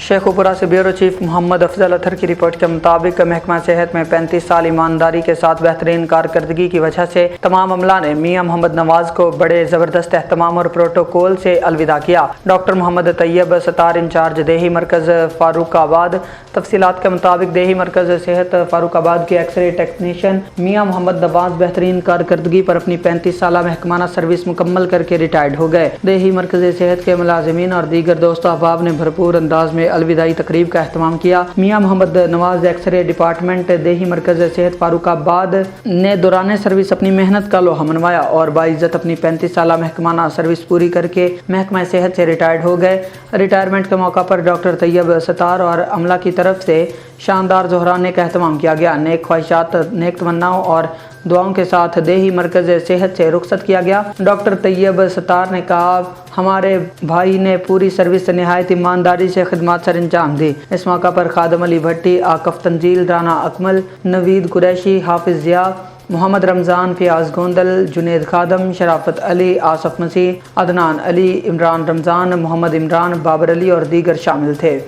शेखुपुरा से bureau chief Mohammad Afzal अतर की report के मुताबिक महकमा सेहत में 35 साल ईमानदारी के साथ बेहतरीन कारकर्दगी की वजह से तमाम अमला ने मियां मोहम्मद नवाज को बड़े ज़बरदस्त एहतमाम और प्रोटोकॉल से अलविदा किया। डॉक्टर मोहम्मद तैयब सतार इंचार्ज देही मरकज़ फारूकाबाद। तफसीलात के मुताबिक देही मरकज़ सेहत फारूकाबाद के एक्सरे टेक्नीशियन मियां मोहम्मद नवाज बेहतरीन कारकर्दगी पर अपनी 35 साल महकमाना सर्विस मुकम्मल करके रिटायर्ड हो गए। देही मरकज़ सेहत के मुलाजिमीन और दीगर दोस्त अहबाब ने भरपूर अंदाज में अलविदाई तकरीब का एहतमाम किया। मियां मोहम्मद नवाज एक्सरे डिपार्टमेंट देही मरकज़ सेहत फारूकाबाद ने दौरान सर्विस अपनी मेहनत का लोहा मनवाया और बाइज्जत अपनी 35 साल महकमाना सर्विस पूरी करके महकमा सेहत से रिटायर्ड हो गए। रिटायरमेंट के मौका पर डॉक्टर तैयब सतार और अमला की तरफ से शानदार जोहराने का एहतमाम किया गया। नेक ख्वाहिशात, नेक तमन्नाओं और दुआओं के साथ देही मरकज़ सेहत से रुखसत किया गया। डॉक्टर तैयब सतार ने कहा, हमारे भाई ने पूरी सर्विस से निहायत ईमानदारी से खिदमत सर अंजाम दी। इस मौका पर खादम अली भट्टी, आकफ तंजील, राना अकमल, नवीद कुरैशी, हाफिज जिया, मोहम्मद रमज़ान, फियाज गोंदल, जुनेद खादम, शराफत अली, आसफ मसीह, अदनान अली, इमरान रमज़ान, मोहम्मद इमरान, बाबर अली और दीगर शामिल थे।